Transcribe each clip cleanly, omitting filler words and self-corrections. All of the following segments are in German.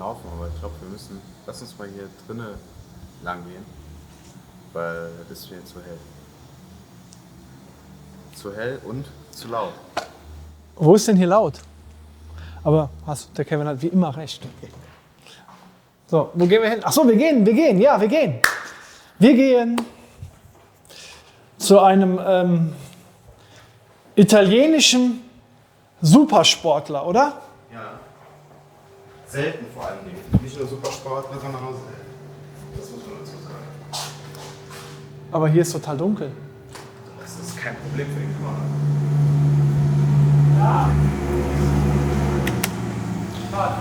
laufen, aber ich glaube, lass uns mal hier drinnen lang gehen, weil das ist mir zu hell. Zu hell und zu laut. Wo ist denn hier laut? Aber der Kevin hat wie immer recht. So, wo gehen wir hin? Ach so, wir gehen. Wir gehen zu einem italienischen Supersportler, oder? Ja. Selten vor allem nicht. Nicht nur Supersportler, sondern auch selten. Das muss man dazu sagen. Aber hier ist total dunkel. Das ist kein Problem für den Kamera.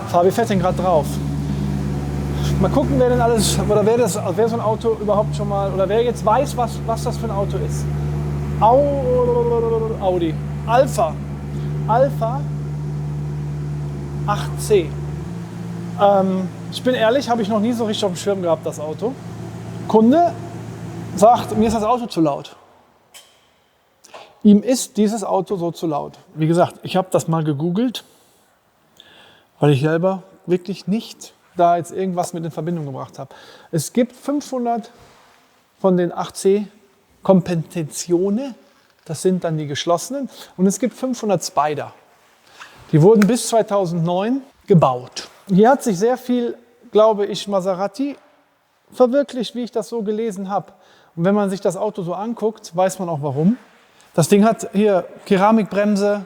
Fabi fährt den gerade drauf. Mal gucken, wer denn alles, oder wer so ein Auto überhaupt schon mal, oder wer jetzt weiß, was das für ein Auto ist. Audi. Alpha 8C. Ich bin ehrlich, habe ich noch nie so richtig auf dem Schirm gehabt, das Auto. Kunde sagt, mir ist das Auto zu laut. Ihm ist dieses Auto so zu laut. Wie gesagt, ich habe das mal gegoogelt, weil ich selber wirklich nicht da jetzt irgendwas mit in Verbindung gebracht habe. Es gibt 500 von den 8C Kompensationen, das sind dann die geschlossenen, und es gibt 500 Spider. Die wurden bis 2009 gebaut. Hier hat sich sehr viel, glaube ich, Maserati verwirklicht, wie ich das so gelesen habe. Und wenn man sich das Auto so anguckt, weiß man auch warum. Das Ding hat hier Keramikbremse,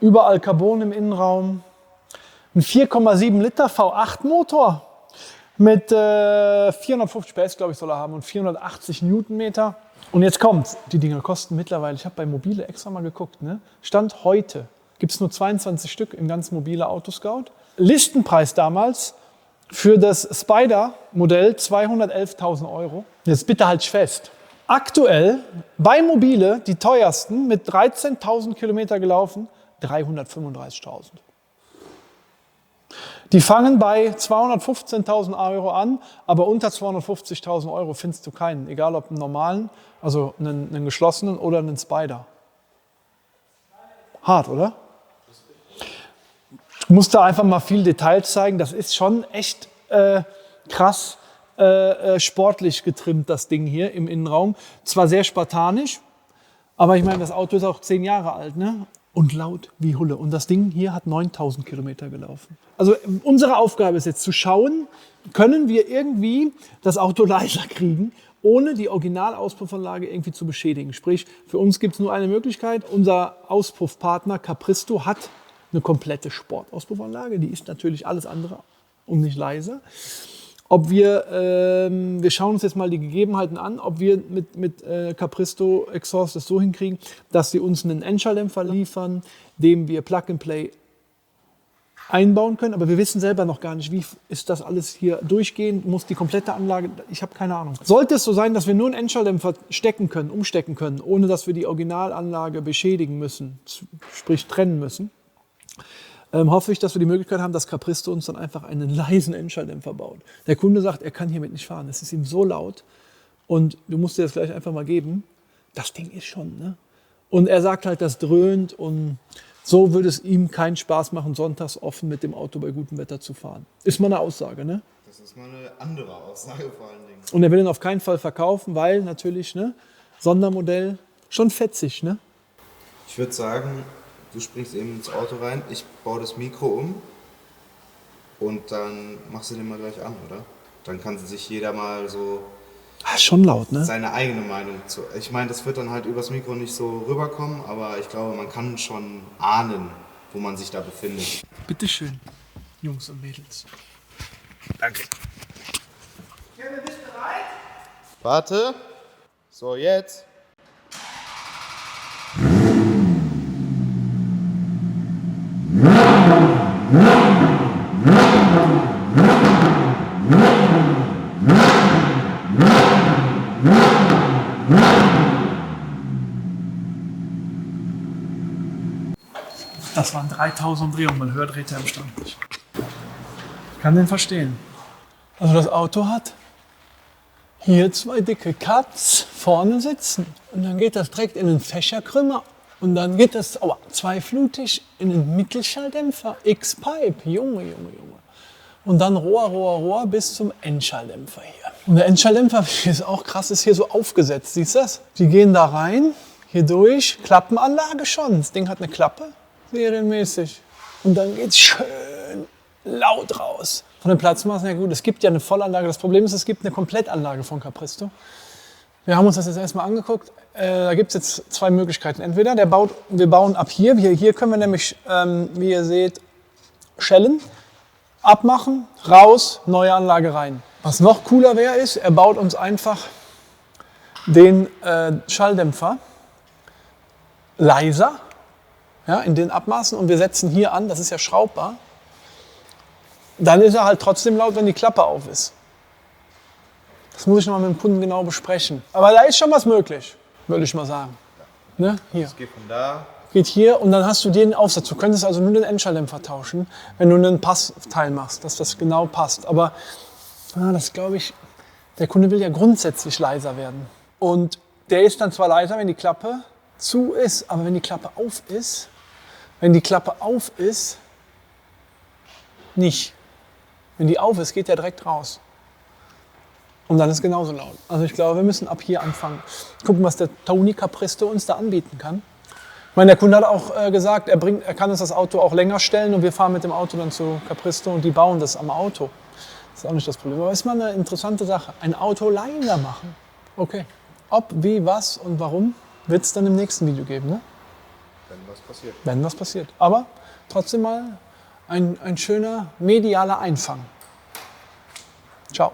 überall Carbon im Innenraum, ein 4,7 Liter V8 Motor mit 450 PS, glaube ich, soll er haben, und 480 Newtonmeter. Und jetzt kommt's, die Dinger kosten mittlerweile, ich habe bei Mobile extra mal geguckt, ne? Stand heute gibt es nur 22 Stück im ganzen Mobile Autoscout. Listenpreis damals für das Spider-Modell 211.000 €. Jetzt bitte halt fest. Aktuell bei Mobile die teuersten mit 13.000 Kilometer gelaufen, 335.000. Die fangen bei 215.000 € an, aber unter 250.000 € findest du keinen, egal ob einen normalen, also einen geschlossenen oder einen Spider. Hart, oder? Ich muss da einfach mal viel Details zeigen, das ist schon echt krass sportlich getrimmt, das Ding hier im Innenraum. Zwar sehr spartanisch, aber ich meine, das Auto ist auch 10 Jahre alt, ne? Und laut wie Hulle. Und das Ding hier hat 9.000 Kilometer gelaufen. Also unsere Aufgabe ist jetzt zu schauen, können wir irgendwie das Auto leiser kriegen, ohne die Originalauspuffanlage irgendwie zu beschädigen. Sprich, für uns gibt es nur eine Möglichkeit. Unser Auspuffpartner Capristo hat eine komplette Sportauspuffanlage. Die ist natürlich alles andere und nicht leiser. Ob wir schauen uns jetzt mal die Gegebenheiten an, ob wir mit Capristo Exhaust das so hinkriegen, dass sie uns einen Endschalldämpfer liefern, den wir Plug-and-Play einbauen können. Aber wir wissen selber noch gar nicht, wie ist das alles hier durchgehend, muss die komplette Anlage, ich habe keine Ahnung. Sollte es so sein, dass wir nur einen Endschalldämpfer umstecken können, ohne dass wir die Originalanlage beschädigen müssen, sprich trennen müssen, hoffe ich, dass wir die Möglichkeit haben, dass Capristo uns dann einfach einen leisen Endschalldämpfer baut. Der Kunde sagt, er kann hiermit nicht fahren. Es ist ihm so laut. Und du musst dir das gleich einfach mal geben. Das Ding ist schon, ne? Und er sagt halt, das dröhnt. Und so würde es ihm keinen Spaß machen, sonntags offen mit dem Auto bei gutem Wetter zu fahren. Ist mal eine Aussage, ne? Das ist mal eine andere Aussage vor allen Dingen. Und er will ihn auf keinen Fall verkaufen, weil natürlich, ne? Sondermodell, schon fetzig, ne? Ich würde sagen, du springst eben ins Auto rein, ich baue das Mikro um und dann machst du den mal gleich an, oder? Dann kann sich jeder mal so schon laut, ne? seine eigene Meinung zu. Ich meine, das wird dann halt übers Mikro nicht so rüberkommen, aber ich glaube, man kann schon ahnen, wo man sich da befindet. Bitteschön, Jungs und Mädels. Danke. Kevin, bist du bereit? Warte. So, jetzt. Das waren 3.000 Umdrehungen, man hört Räder im Stand nicht. Ich kann den verstehen. Also das Auto hat hier 2 dicke Cuts vorne sitzen und dann geht das direkt in den Fächerkrümmer und dann geht das zweiflutig in den Mittelschalldämpfer X-Pipe. Junge. Und dann Rohr bis zum Endschalldämpfer hier. Und der Endschalldämpfer ist auch krass, ist hier so aufgesetzt. Siehst du das? Die gehen da rein, hier durch. Klappenanlage schon. Das Ding hat eine Klappe, serienmäßig. Und dann geht's schön laut raus. Von den Platzmaßen her gut. Es gibt ja eine Vollanlage. Das Problem ist, es gibt eine Komplettanlage von Capristo. Wir haben uns das jetzt erstmal angeguckt. Da gibt es jetzt zwei Möglichkeiten. Entweder wir bauen ab hier. Hier können wir nämlich, wie ihr seht, schellen. Abmachen, raus, neue Anlage rein. Was noch cooler wäre, ist, er baut uns einfach den Schalldämpfer leiser, ja, in den Abmaßen, und wir setzen hier an, das ist ja schraubbar. Dann ist er halt trotzdem laut, wenn die Klappe auf ist. Das muss ich noch mal mit dem Kunden genau besprechen. Aber da ist schon was möglich, würde ich mal sagen. Ne? Hier. Es geht von da. Geht hier und dann hast du den Aufsatz. Du könntest also nur den Endschalldämpfer tauschen, wenn du einen Passteil machst, dass das genau passt. Aber das glaube ich, der Kunde will ja grundsätzlich leiser werden. Und der ist dann zwar leiser, wenn die Klappe zu ist, aber wenn die Klappe auf ist, nicht. Wenn die auf ist, geht der direkt raus. Und dann ist es genauso laut. Also ich glaube, wir müssen ab hier anfangen. Gucken, was der Tony Capristo uns da anbieten kann. Ich meine, der Kunde hat auch gesagt, er kann uns das Auto auch länger stellen und wir fahren mit dem Auto dann zu Capristo und die bauen das am Auto. Das ist auch nicht das Problem. Aber ist mal eine interessante Sache. Ein Auto leiser machen. Okay. Ob, wie, was und warum, wird es dann im nächsten Video geben. Ne? Wenn was passiert. Wenn was passiert. Aber trotzdem mal ein schöner medialer Einfang. Ciao.